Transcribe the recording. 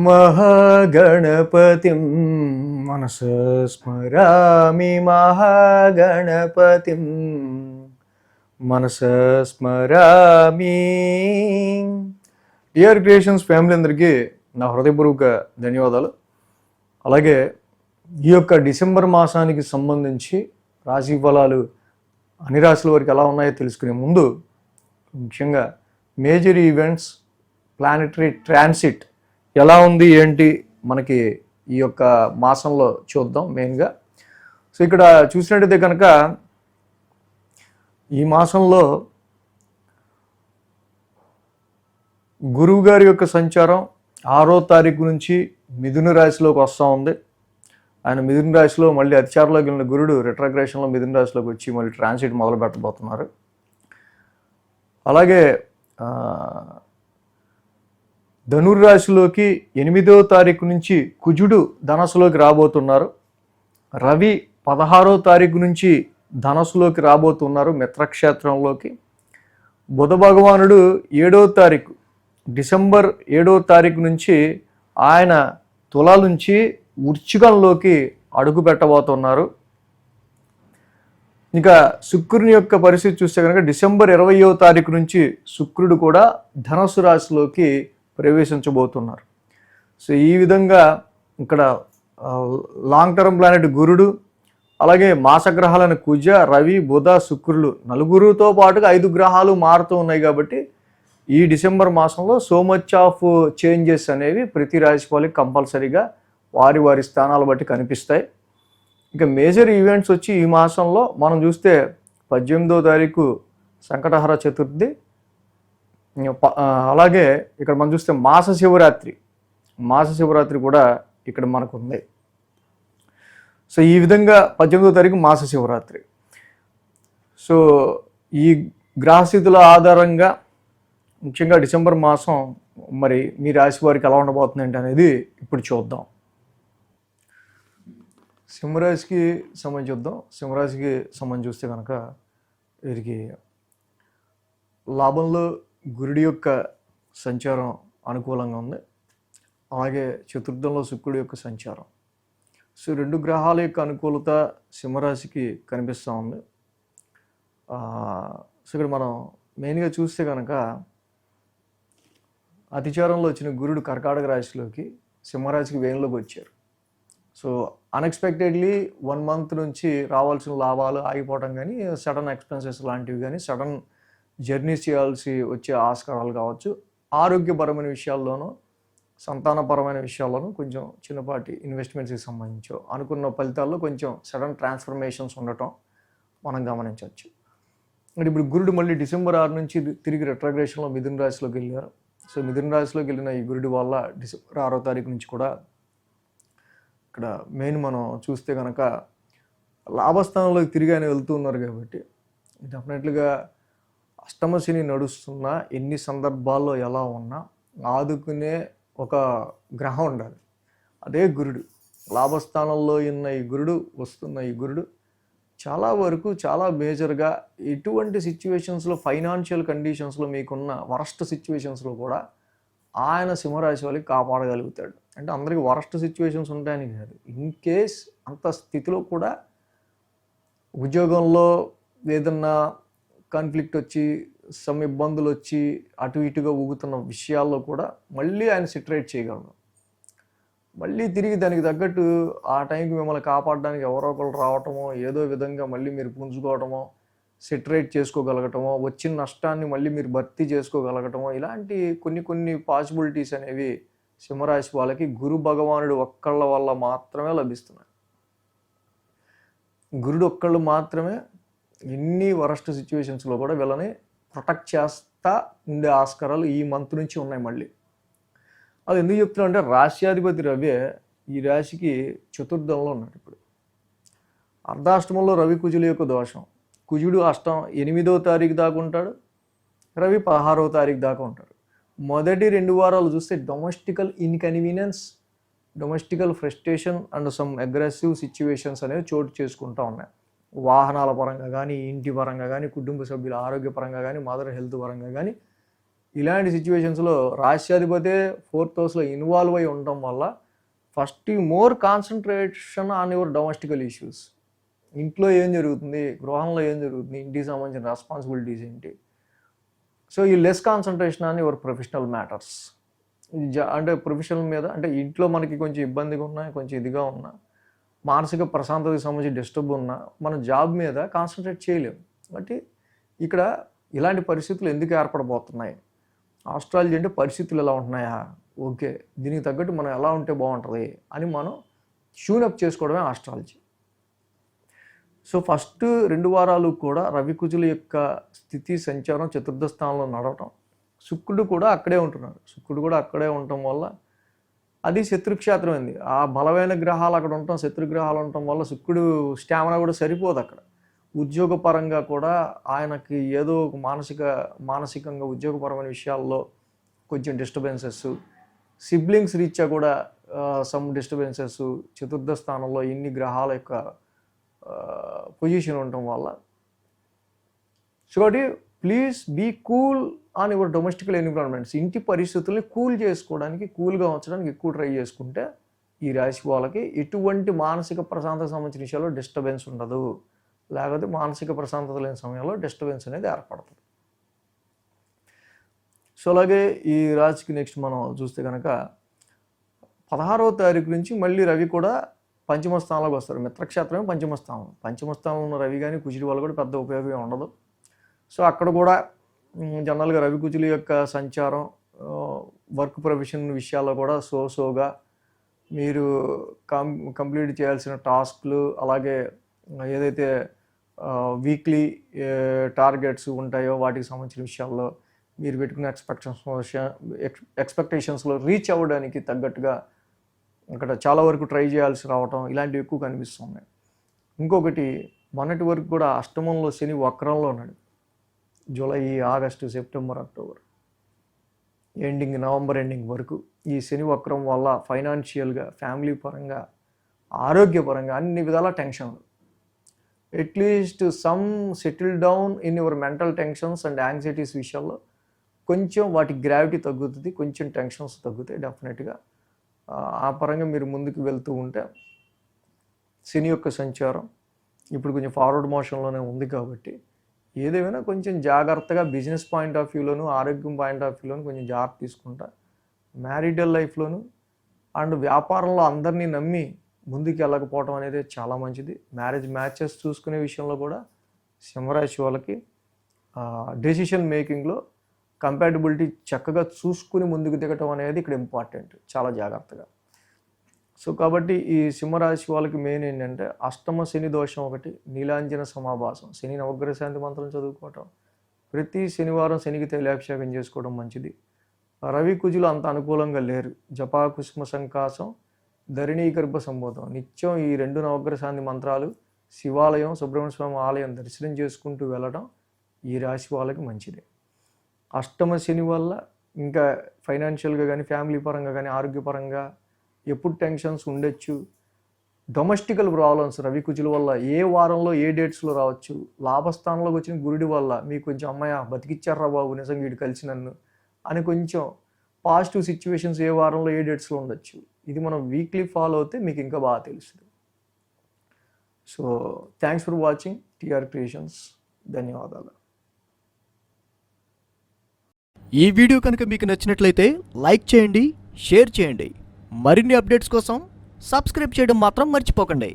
మహాగణపతిం మనసా స్మరామి మహాగణపతిం మనసా స్మరామి. Dear creations family అందరికీ నా హృదయపూర్వక ధన్యవాదాలు. అలాగే ఈ యొక్క డిసెంబర్ మాసానికి సంబంధించి రాశి ఫలాలు అన్ని రాశుల వరకు ఎలా ఉన్నాయో తెలుసుకునే ముందు ముఖ్యంగా మేజర్ ఈవెంట్స్ ప్లానెటరీ ట్రాన్సిట్ ఎలా ఉంది ఏంటి మనకి ఈ యొక్క మాసంలో చూద్దాం మెయిన్గా. సో ఇక్కడ చూసినట్టయితే కనుక ఈ మాసంలో గురువు గారి యొక్క సంచారం 6వ తారీఖు నుంచి మిథున రాశిలోకి వస్తూ ఉంది. ఆయన మిథున రాశిలో మళ్ళీ అతిచారంలోకి వెళ్ళిన గురుడు రిట్రోగ్రేషన్లో మిథున రాశిలోకి వచ్చి మళ్ళీ ట్రాన్సిట్ మొదలు పెట్టబోతున్నారు. అలాగే ధనుర్రాశిలోకి 8వ తారీఖు నుంచి కుజుడు ధనస్సులోకి రాబోతున్నారు. రవి 16వ తారీఖు నుంచి ధనస్సులోకి రాబోతున్నారు మిత్రక్షేత్రంలోకి. బుధ భగవానుడు 7వ తారీఖు డిసెంబర్ 7వ తారీఖు నుంచి ఆయన తుల నుంచి వృశ్చికంలోకి అడుగు పెట్టబోతున్నారు. ఇంకా శుక్రుని యొక్క పరిస్థితి చూస్తే కనుక డిసెంబర్ 20వ తారీఖు నుంచి శుక్రుడు కూడా ధనస్సు రాశిలోకి ప్రవేశించబోతున్నారు. సో ఈ విధంగా ఇక్కడ లాంగ్ టర్మ్ ప్లానెట్ గురుడు, అలాగే మాసగ్రహాలైన కుజ, రవి, బుధ, శుక్రులు నలుగురుతో పాటుగా 5 గ్రహాలు మారుతూ ఉన్నాయి. కాబట్టి ఈ డిసెంబర్ మాసంలో సో మచ్ ఆఫ్ చేంజెస్ అనేవి ప్రతి రాశి వాళ్ళకి కంపల్సరీగా వారి వారి స్థానాలు బట్టి కనిపిస్తాయి. ఇంకా మేజర్ ఈవెంట్స్ వచ్చి ఈ మాసంలో మనం చూస్తే 18వ తారీఖు సంకటహర చతుర్థి, అలాగే ఇక్కడ మనం చూస్తే మాస శివరాత్రి కూడా ఇక్కడ మనకు ఉంది. సో ఈ విధంగా 18వ తారీఖు మాస శివరాత్రి. సో ఈ గ్రహస్థితుల ఆధారంగా ముఖ్యంగా డిసెంబర్ మాసం మరి మీ రాశి వారికి ఎలా ఉండబోతుందంటే అనేది ఇప్పుడు చూద్దాం. సింహరాశికి సంబంధించి చూద్దాం. సింహరాశికి సంబంధించి చూస్తే కనుక వీరికి లాభంలో గురుడి యొక్క సంచారం అనుకూలంగా ఉంది. అలాగే చతుర్థంలో శుక్రుడి యొక్క సంచారం. సో 2 గ్రహాల యొక్క అనుకూలత సింహరాశికి కనిపిస్తూ ఉంది. సో ఇక్కడ మనం మెయిన్గా చూస్తే కనుక అతిచారంలో వచ్చిన గురుడు కర్కాటక రాశిలోకి సింహరాశికి వేయంలోకి వచ్చారు. సో అన్ఎక్స్పెక్టెడ్లీ 1 మంత్ నుంచి రావాల్సిన లాభాలు ఆగిపోవడం కానీ, సడన్ ఎక్స్పెన్సెస్ లాంటివి కానీ, సడన్ జర్నీస్ చేయాల్సి వచ్చే ఆస్కారాలు కావచ్చు, ఆరోగ్యపరమైన విషయాల్లోనూ సంతానపరమైన విషయాల్లోనూ కొంచెం చిన్నపాటి ఇన్వెస్ట్మెంట్స్కి సంబంధించి అనుకున్న ఫలితాల్లో కొంచెం సడన్ ట్రాన్స్ఫర్మేషన్స్ ఉండటం మనం గమనించవచ్చు. అంటే ఇప్పుడు గురుడు మళ్ళీ డిసెంబర్ 6 నుంచి తిరిగి రెట్రోగ్రేషన్లో మిథున రాశిలోకి వెళ్ళారు. సో మిథున రాశిలోకి వెళ్ళిన ఈ గురుడి వల్ల డిసెంబర్ 6వ తారీఖు నుంచి కూడా ఇక్కడ మెయిన్ మనం చూస్తే కనుక లాభస్థానంలోకి తిరిగి ఆయన వెళ్తూ ఉన్నారు. కాబట్టి డెఫినెట్లుగా అష్టమ శని నడుస్తున్నా ఎన్ని సందర్భాల్లో ఎలా ఉన్నా ఆదుకునే ఒక గ్రహం ఉండాలి. అదే గురుడు. లాభస్థానంలో ఉన్న ఈ గురుడు వస్తున్న ఈ గురుడు చాలా వరకు చాలా మేజర్గా ఎటువంటి సిచ్యువేషన్స్లో ఫైనాన్షియల్ కండిషన్స్లో మీకున్న వరస్ట్ సిచ్యువేషన్స్లో కూడా ఆయన సింహరాశి వాళ్ళకి కాపాడగలుగుతాడు. అంటే అందరికీ వరస్ట్ సిచ్యువేషన్స్ ఉంటాయని కాదు, ఇన్ కేస్ అంత స్థితిలో కూడా ఉద్యోగంలో ఏదన్నా కాన్ఫ్లిక్ట్ వచ్చి సమ్ ఇబ్బందులు వచ్చి అటు ఇటుగా ఊగుతున్న విషయాల్లో కూడా మళ్ళీ ఆయన సిట్రేట్ చేయగలడు. మళ్ళీ తిరిగి దానికి తగ్గట్టు ఆ టైంకి మిమ్మల్ని కాపాడడానికి ఎవరో ఒకరు రావటమో, ఏదో విధంగా మళ్ళీ మీరు పుంజుకోవటమో, సిట్రేట్ చేసుకోగలగటమో, వచ్చిన నష్టాన్ని మళ్ళీ మీరు భర్తీ చేసుకోగలగటమో, ఇలాంటి కొన్ని పాసిబిలిటీస్ అనేవి సింహరాశి వాళ్ళకి గురు భగవానుడు ఒక్కళ్ళ వల్ల మాత్రమే లభిస్తున్నాయి. గురుడు ఒక్కళ్ళు మాత్రమే ఎన్ని వరస్ట్ సిచ్యువేషన్స్లో కూడా వీళ్ళని ప్రొటెక్ట్ చేస్తా ఉండే ఆస్కారాలు ఈ మంత్ నుంచి ఉన్నాయి. మళ్ళీ అది ఎందుకు చెప్తున్నా అంటే రాశ్యాధిపతి రవి ఈ రాశికి చతుర్థంలో ఉన్నాడు. ఇప్పుడు అర్ధాష్టమంలో రవి కుజుల యొక్క దోషం. కుజుడు 8వ తారీఖు దాకా ఉంటాడు, రవి 16వ తారీఖు దాకా ఉంటాడు. మొదటి 2 వారాలు చూస్తే domestical inconvenience, domestical frustration and some aggressive situations అనేవి చోటు చేసుకుంటూ ఉన్నాయి. వాహనాల పరంగా కానీ, ఇంటి పరంగా కానీ, కుటుంబ సభ్యుల ఆరోగ్యపరంగా కానీ, మదర్ హెల్త్ పరంగా కానీ ఇలాంటి సిచ్యువేషన్స్లో రాష్ట్రాధిపతి 4th హౌస్లో ఇన్వాల్వ్ అయి ఉండటం వల్ల first more concentration on your domestical issues. ఇంట్లో ఏం జరుగుతుంది, గృహంలో ఏం జరుగుతుంది, ఇంటికి సంబంధించిన రెస్పాన్సిబిలిటీస్ ఏంటి. సో ఈ less concentration on your professional matters. అంటే ప్రొఫెషనల్ మీద, అంటే ఇంట్లో మనకి కొంచెం ఇబ్బందిగా ఉన్నా, కొంచెం ఇదిగా ఉన్నా, మానసిక ప్రశాంతతకి సంబంధించి డిస్టర్బ్ ఉన్నా మన జాబ్ మీద కాన్సన్ట్రేట్ చేయలేము. కాబట్టి ఇక్కడ ఇలాంటి పరిస్థితులు ఎందుకు ఏర్పడబోతున్నాయి, ఆస్ట్రాలజీ అంటే పరిస్థితులు ఎలా ఉంటున్నాయా, ఓకే దీనికి తగ్గట్టు మనం ఎలా ఉంటే బాగుంటుంది అని మనం ట్యూనప్ చేసుకోవడమే ఆస్ట్రాలజీ. సో ఫస్ట్ 2 వారాలు కూడా రవి కుజుల యొక్క స్థితి సంచారం చతుర్థ స్థానంలో నడవటం, శుక్రుడు కూడా అక్కడే ఉంటున్నాడు. శుక్రుడు కూడా అక్కడే ఉండటం వల్ల అది శత్రుక్షేత్రం అయింది. ఆ బలమైన గ్రహాలు అక్కడ ఉండటం, శత్రుగ్రహాలు ఉండటం వల్ల శుక్రుడు స్టామినా కూడా సరిపోదు అక్కడ. ఉద్యోగపరంగా కూడా ఆయనకి ఏదో ఒక మానసికంగా ఉద్యోగపరమైన విషయాల్లో కొంచెం డిస్టర్బెన్సెస్, సిబ్లింగ్స్ రీత్యా కూడా సమ్ డిస్టర్బెన్సెస్, చతుర్థ స్థానంలో ఇన్ని గ్రహాల యొక్క పొజిషన్ ఉండటం వల్ల. సో కాబట్టి please be cool on your domestical environments. ఇంటి పరిస్థితుల్ని కూల్ చేసుకోవడానికి, కూల్గా ఉంచడానికి ఎక్కువ ట్రై చేసుకుంటే ఈ రాశి వాళ్ళకి ఎటువంటి మానసిక ప్రశాంతత సంబంధించిన విషయాల్లో డిస్టర్బెన్స్ ఉండదు. లేకపోతే మానసిక ప్రశాంతత లేని సమయంలో డిస్టర్బెన్స్ అనేది ఏర్పడుతుంది. సో అలాగే ఈ రాశికి నెక్స్ట్ మనం చూస్తే కనుక 16వ తారీఖు నుంచి మళ్ళీ రవి కూడా పంచమ స్థానంలోకి వస్తారు. మిత్రక్షేత్రమే పంచమ స్థానం. పంచమ స్థానంలో ఉన్న రవి కానీ కుజుడి వల్ల కూడా పెద్ద ఉపయోగం ఉండదు. సో అక్కడ కూడా జనరల్గా రవి కుజుల యొక్క సంచారం వర్క్ ప్రొఫెషన్ విషయాల్లో కూడా సోగా మీరు కంప్లీట్ చేయాల్సిన టాస్క్లు, అలాగే ఏదైతే వీక్లీ టార్గెట్స్ ఉంటాయో వాటికి సంబంధించిన విషయాల్లో మీరు పెట్టుకున్న ఎక్స్పెక్టేషన్స్లో రీచ్ అవ్వడానికి తగ్గట్టుగా అక్కడ చాలా వరకు ట్రై చేయాల్సి రావటం ఇలాంటివి ఎక్కువ కనిపిస్తున్నాయి. ఇంకొకటి, మొన్నటి వరకు కూడా అష్టమంలో శని వక్రంలో ఉన్నాడు. July, August, September, October ending, November ending వరకు ఈ శని వక్రం వల్ల ఫైనాన్షియల్గా, ఫ్యామిలీ పరంగా, ఆరోగ్యపరంగా అన్ని విధాల టెన్షన్లు. At least some settle down in your mental tensions and anxieties విషయాల్లో కొంచెం వాటి గ్రావిటీ తగ్గుతుంది, కొంచెం టెన్షన్స్ తగ్గుతాయి డెఫినెట్గా. ఆ పరంగా మీరు ముందుకు వెళ్తూ ఉంటే శని యొక్క సంచారం ఇప్పుడు కొంచెం ఫార్వర్డ్ మోషన్లోనే ఉంది కాబట్టి ఏదేమైనా కొంచెం జాగ్రత్తగా బిజినెస్ పాయింట్ ఆఫ్ వ్యూలోను, ఆరోగ్యం పాయింట్ ఆఫ్ వ్యూలోను కొంచెం జాగ్రత్త తీసుకుంటా, మ్యారిటల్ లైఫ్లోను అండ్ వ్యాపారంలో అందరినీ నమ్మి ముందుకు వెళ్ళకపోవడం అనేది చాలా మంచిది. మ్యాచెస్ చూసుకునే విషయంలో కూడా సింహరాశి వాళ్ళకి డెసిషన్ మేకింగ్లో కంపాటబిలిటీ చక్కగా చూసుకుని ముందుకు దిగటం అనేది ఇక్కడ ఇంపార్టెంట్, చాలా జాగ్రత్తగా. సో కాబట్టి ఈ సింహరాశి వాళ్ళకి మెయిన్ ఏంటంటే అష్టమ శని దోషం ఒకటి, నీలాంజన సమాభాసం, శని నవగ్రహ శాంతి మంత్రం చదువుకోవటం, ప్రతి శనివారం శనికి తైలాభిషేకం చేసుకోవడం మంచిది. రవి కుజులు అంత అనుకూలంగా లేరు. జపా కుసుమ సంకాసం, ధరణీ గర్భ సంబోధం, నిత్యం ఈ 2 నవగ్రహ శాంతి మంత్రాలు, శివాలయం, సుబ్రహ్మణ్య స్వామి ఆలయం దర్శనం చేసుకుంటూ వెళ్ళడం ఈ రాశి వాళ్ళకి మంచిది. అష్టమ శని వల్ల ఇంకా ఫైనాన్షియల్గా కానీ, ఫ్యామిలీ పరంగా కానీ, ఆరోగ్యపరంగా ఎప్పుడు టెన్షన్స్ ఉండొచ్చు. డొమెస్టికల్ ప్రాబ్లమ్స్ రవి కుజుల వల్ల ఏ వారంలో ఏ డేట్స్లో రావచ్చు. లాభస్థానంలోకి వచ్చిన గురుడి వల్ల మీకు కొంచెం అమ్మాయ బతికిచ్చారా బాబు నిజంగా వీడు కలిసి నన్ను అని కొంచెం పాజిటివ్ సిచ్యువేషన్స్ ఏ వారంలో ఏ డేట్స్లో ఉండొచ్చు. ఇది మనం వీక్లీ ఫాలో అవుతే మీకు ఇంకా బాగా తెలుస్తుంది. So thanks for watching TR creations. ధన్యవాదాలు. ఈ వీడియో కనుక మీకు నచ్చినట్లయితే లైక్ చేయండి, షేర్ చేయండి. మరిన్ని అప్డేట్స్ కోసం సబ్స్క్రైబ్ చేయడం మాత్రం మర్చిపోకండి.